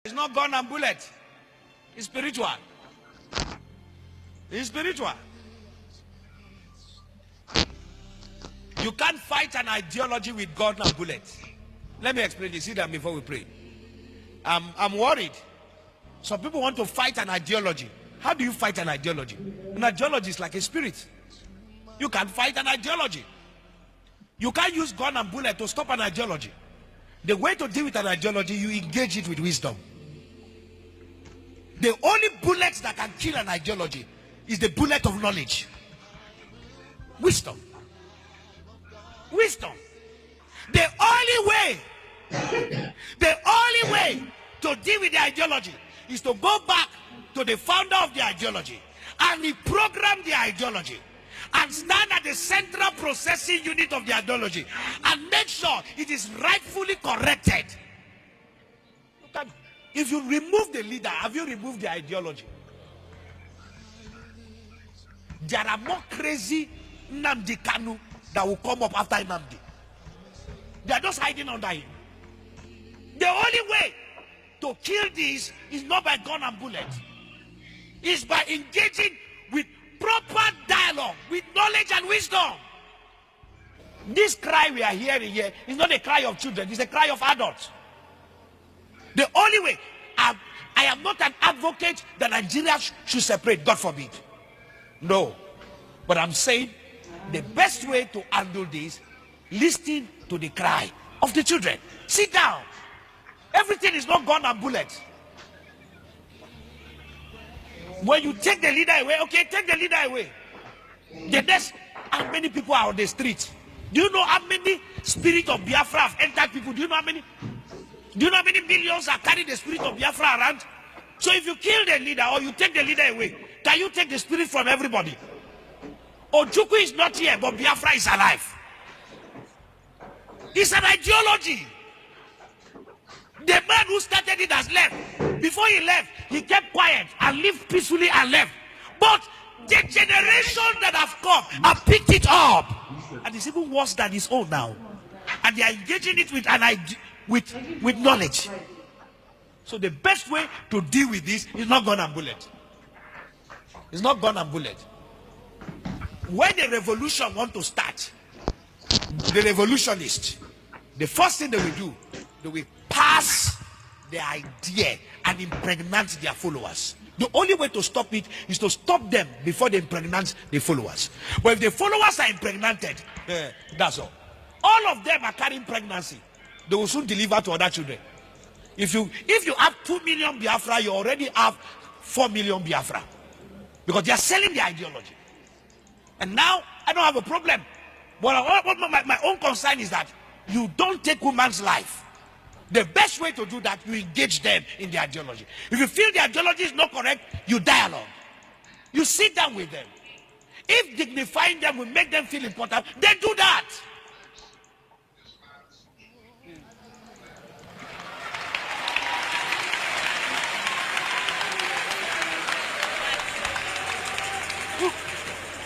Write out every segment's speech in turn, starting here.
It's not gun and bullet. It's spiritual. It's spiritual. You can't fight an ideology with gun and bullets. Let me explain this. Sit down before we pray. I'm worried. Some people want to fight an ideology. How do you fight an ideology? An ideology is like a spirit. You can't fight an ideology. You can't use gun and bullet to stop an ideology. The way to deal with an ideology, you engage it with wisdom. The only bullet that can kill an ideology is the bullet of knowledge. Wisdom. Wisdom. The only way to deal with the ideology is to go back to the founder of the ideology and reprogram the ideology and stand at the central processing unit of the ideology and make sure it is rightfully corrected. If you remove the leader, have you removed the ideology? There are more crazy Nnamdi Kanu that will come up after Nnamdi. They are just hiding under him. The only way to kill this is not by gun and bullet. It's by engaging with proper dialogue, with knowledge and wisdom. This cry we are hearing here is not a cry of children, it's a cry of adults. The only way, I am not an advocate that Nigeria should separate, God forbid. No. But I'm saying the best way to handle this, listen to the cry of the children. Sit down. Everything is not gun and bullets. When you take the leader away, okay, take the leader away. The next, how many people are on the street? Do you know how many spirit of Biafra have entered people? Do you know how many? Do you know how many millions are carrying the spirit of Biafra around? So if you kill the leader or you take the leader away, can you take the spirit from everybody? Ojukwu is not here, but Biafra is alive. It's an ideology. The man who started it has left. Before he left, he kept quiet and lived peacefully and left. But the generation that have come have picked it up. And it's even worse than his own now. And they are engaging it with knowledge. So the best way to deal with this is not gun and bullet. It's not gun and bullet. When the revolution want to start, the revolutionists, the first thing they will do, they will pass the idea and impregnate their followers. The only way to stop it is to stop them before they impregnate the followers. But if the followers are impregnated, that's all. All of them are carrying pregnancy. They will soon deliver to other children. If you have 2 million Biafra, you already have 4 million Biafra. Because they are selling the ideology. And now, I don't have a problem. But my own concern is that you don't take woman's life. The best way to do that, you engage them in the ideology. If you feel the ideology is not correct, you dialogue. You sit down with them. If dignifying them will make them feel important, then do that.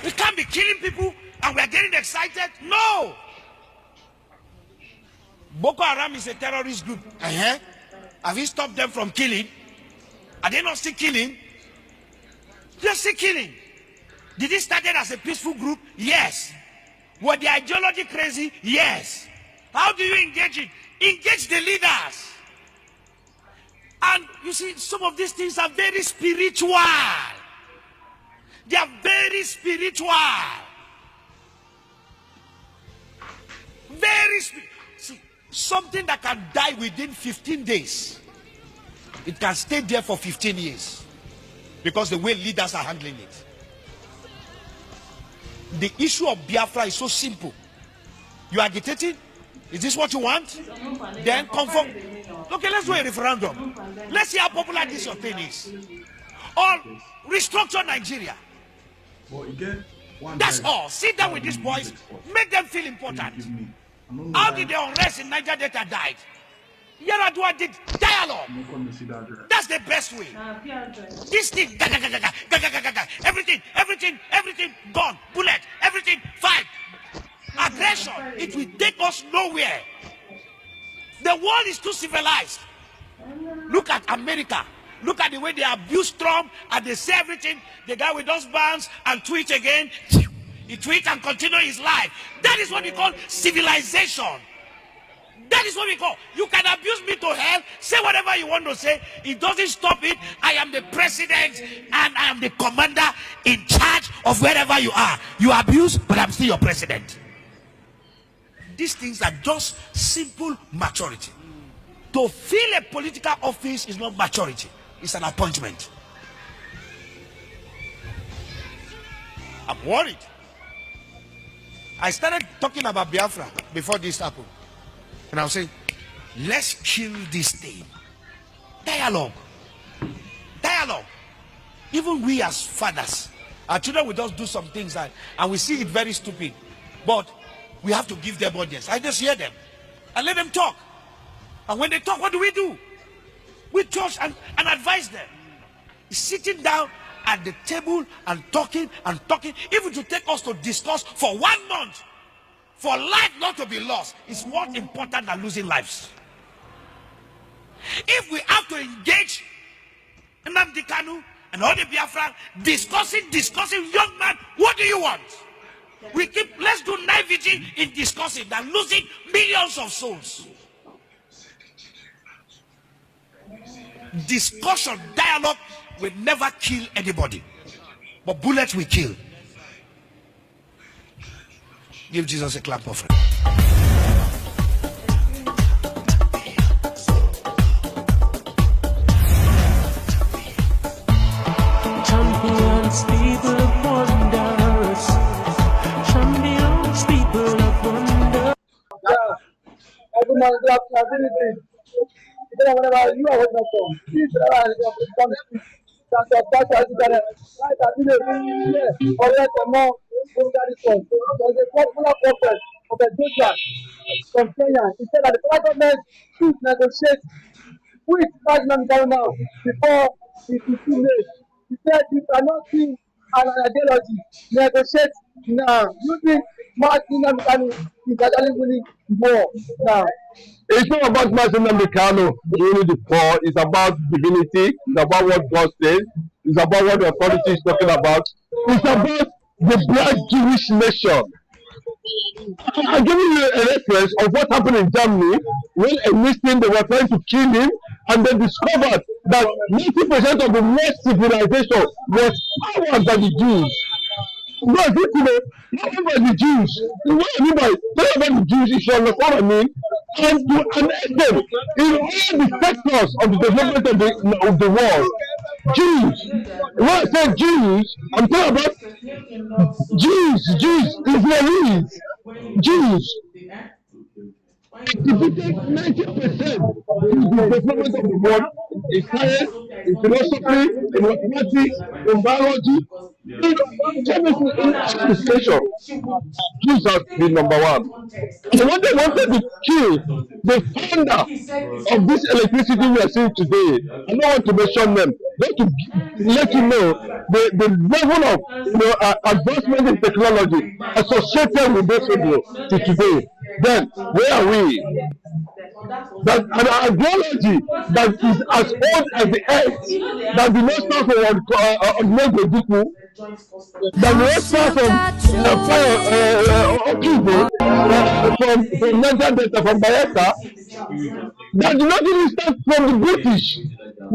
We can't be killing people and we are getting excited. No. Boko Haram is a terrorist group. Have you stopped them from killing? Are they not still killing? They're still killing. Did it start as a peaceful group? Yes. Were the ideology crazy? Yes. How do you engage it? Engage the leaders. And you see, some of these things are very spiritual. They are very spiritual. Very spiritual. See, something that can die within 15 days, it can stay there for 15 years. Because the way leaders are handling it. The issue of Biafra is so simple. You are agitating? Is this what you want? Then conform. Okay, let's do a referendum. Let's see how popular this your thing is. Or restructure Nigeria. That's all. Sit down with these boys. Make them feel important. How did the unrest in Niger Delta died? Yaradua did dialogue. That's the best way. This thing, everything gone. Bullet, everything, fight. Aggression, it will take us nowhere. The world is too civilized. Look at America. Look at the way they abuse Trump and they say everything. The guy with those bands and tweet again. He tweets and continue his life. That is what we call civilization. That is what we call. You can abuse me to hell, say whatever you want to say. It doesn't stop it. I am the president and I am the commander in charge of wherever you are. You abuse, but I'm still your president. These things are just simple maturity. To fill a political office is not maturity. It's an appointment. I'm worried. I started talking about Biafra before this happened. And I was saying, let's kill this thing. Dialogue. Dialogue. Even we as fathers, our children will just do some things and we see it very stupid. But we have to give them audience. I just hear them and let them talk. And when they talk, what do? We judge and advise them. Sitting down at the table and talking, even to take us to discuss for 1 month. For life not to be lost is more important than losing lives. If we have to engage Nnamdi Kanu and all the Biafra discussing, young man, what do you want? Let's do night vigil in discussing than losing millions of souls. Discussion, dialogue will never kill anybody. But bullets will kill. Give Jesus a clap of it. Champions, people of wonders. Champions, people of wonders. There's a popular prophet of Joshua from Kenya. He said that the federal government should negotiate with Nnamdi Kanu now before it is too late. He said you cannot see an ideology negotiate now. Using Nnamdi Kanu is actually winning more now. It's not about Nnamdi Kanu winning the poor. It's about divinity. It's about what God says. It's about what the authority is talking about. It's about the black Jewish nation. I'm giving you a reference of what happened in Germany when a Muslim, they were trying to kill him, and they discovered that 90% of the world civilization was powered by the Jews. No, not about the Jews. What I mean by talk about the Jews, if you understand what I mean, and to an extent, in all the sectors of the development of the world, Jews. When I say Jews, I'm talking about Jews, Israelis, Jews. Contributed 90% to the development of the world in science, in philosophy, in mathematics, in biology, in chemistry, in education. Jews have been number one. So when they wanted to kill the founder of this electricity we are seeing today, I don't want to mention them, just to let you know the level of advancement in technology associated with this radio to today. Then where are we? That an ideology that is as old as the earth, that the most start from Negoduku, that the most start from Niger Delta, from Bayelsa, that did not even start from the British,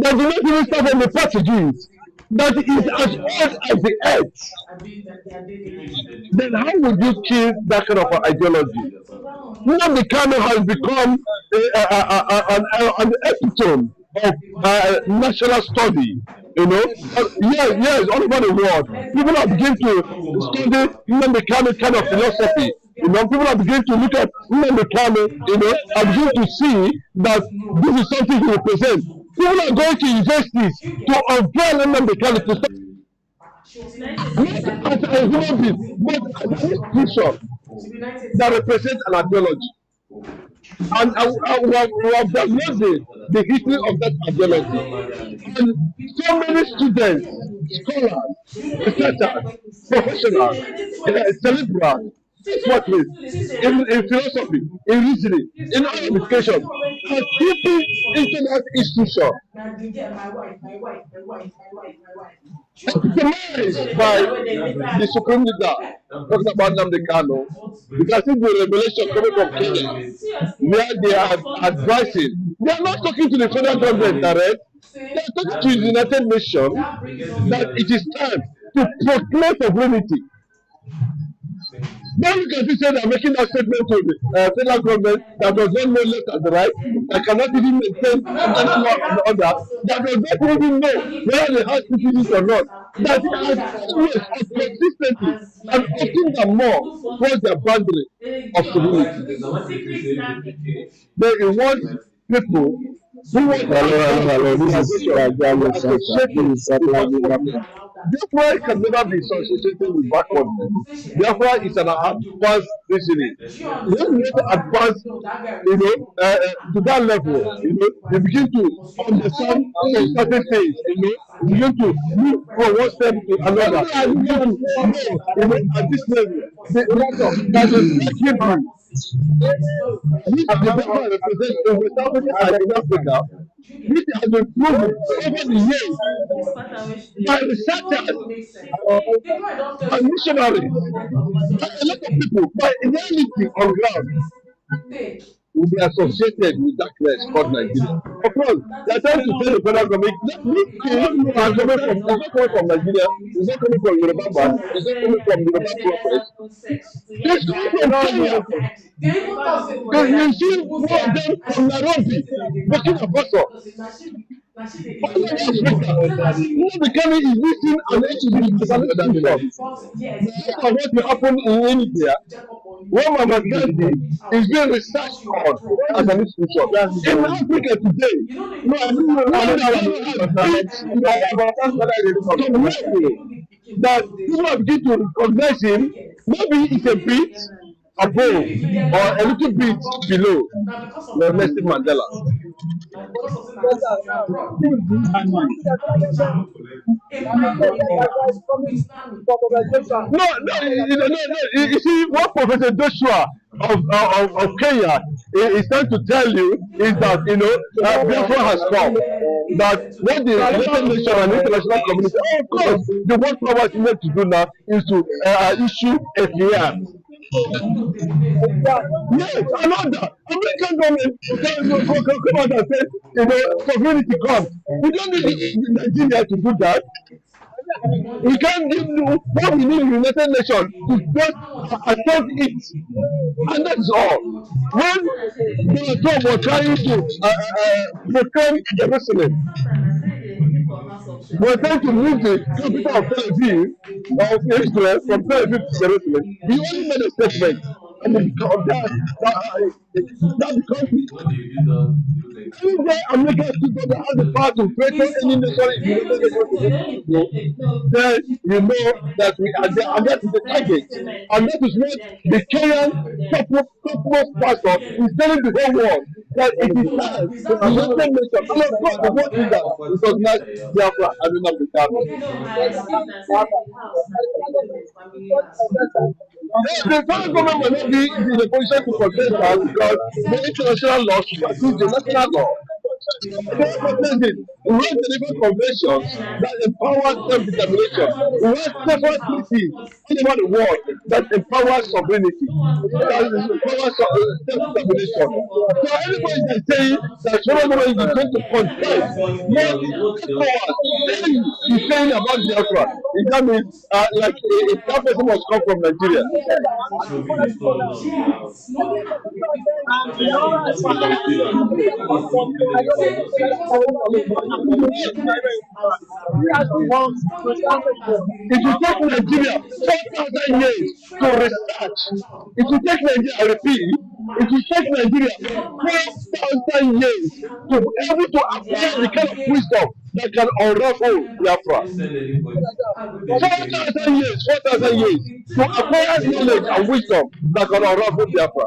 that did not even start from the Portuguese, that is as old as the earth. Then how would you kill that kind of ideology? Nnamdi Kanu has become an epitome of national study. You know, yes, all over the world. People are beginning to study Nnamdi Kanu kind of philosophy. You know, people are beginning to look at Nnamdi Kanu, you know, are beginning to see that this is something he represents. People are going to universities to unveil Nnamdi Kanu to study. Not as a human being, but as an institution that represents an ideology. And we have diagnosed the history of that ideology. And so many students, scholars, researchers, professionals, cerebrals, experts in philosophy, in reasoning, in all education, are keeping into that institution Victimized by the Supreme Leader, talking about Nnamdi Kanu. You can see the revelation coming from Kenya, where they are advising. They are not talking to the federal government direct. They are talking to the United Nations that it is time to proclaim sovereignty. Then you can see say they are making that statement to the federal government that does not know left and the right, that cannot even maintain any law and order, that does not even know whether they have citizens or not, that has always and consistently and often than more towards their boundary of civility. They want people who want Biafra can never be associated with backwardness. Biafra is an advanced reasoning. When you advance, to that level, you begin to understand some certain things, you begin to move from one step to another. You begin to know, at this level, that the Black Hebrew, which the Biafra represents in West Africa and in Africa, which has been proven over the years by researchers and missionaries and a lot of people by reality on ground will be associated with that place called Nigeria. Of course, they are trying to tell the federal government that they are coming from, it's not coming from Nigeria, it's not coming from Yoruba man, it's not coming from Yoruba prophets, it's coming from Kenya. Because you see one of them from Nairobi, Burkina Faso. All over Africa, Nnamdi Kanu is using an institution. Most of what will happen in India, what Mama Gandhi is being researched on as an institution. In Africa today, that people have begin to recognize him, maybe it's a bit above or a little bit below Nelson Mandela. No, you see, what Professor Joshua of Kenya is trying to tell you is that, Biafra has come. That what the United Nations and the international community, of course, the world power is meant to do now is to issue a FIA. Yes, another American government come out and say, sovereignty comes. We don't need Nigeria to do that. We can't give you what we need in the United Nations to just accept it. And that's all. When Donald Trump was trying to proclaim Jerusalem, we're trying to move the capital of Tel Aviv, of Israel, from Tel Aviv to Jerusalem. He only made a statement. And that becomes anywhere America that has the power to threaten any nation in the United Nations, then you know that we are there, and that is the target. And that is what the Kenyan topmost pastor is telling the whole world, that it is time for the United Nations. And of course, the world leader recognize Biafra and Nnamdi Kanu. The federal government will not be in a position to protect us because the international law supersedes the national law. We have different conventions that empower self-determination. We have several treaties all over the world that empower sovereignty, that empowers self-determination. So anybody that is saying that federal government is going to contest more powers he's saying about Biafra, that means like that person must come from Nigeria. If you take Nigeria 4,000 years to research, if you take Nigeria, I repeat, if you take Nigeria 4,000 years to be able to acquire the kind of wisdom that can unravel Biafra. 4,000 years to acquire knowledge and wisdom that can unravel Biafra.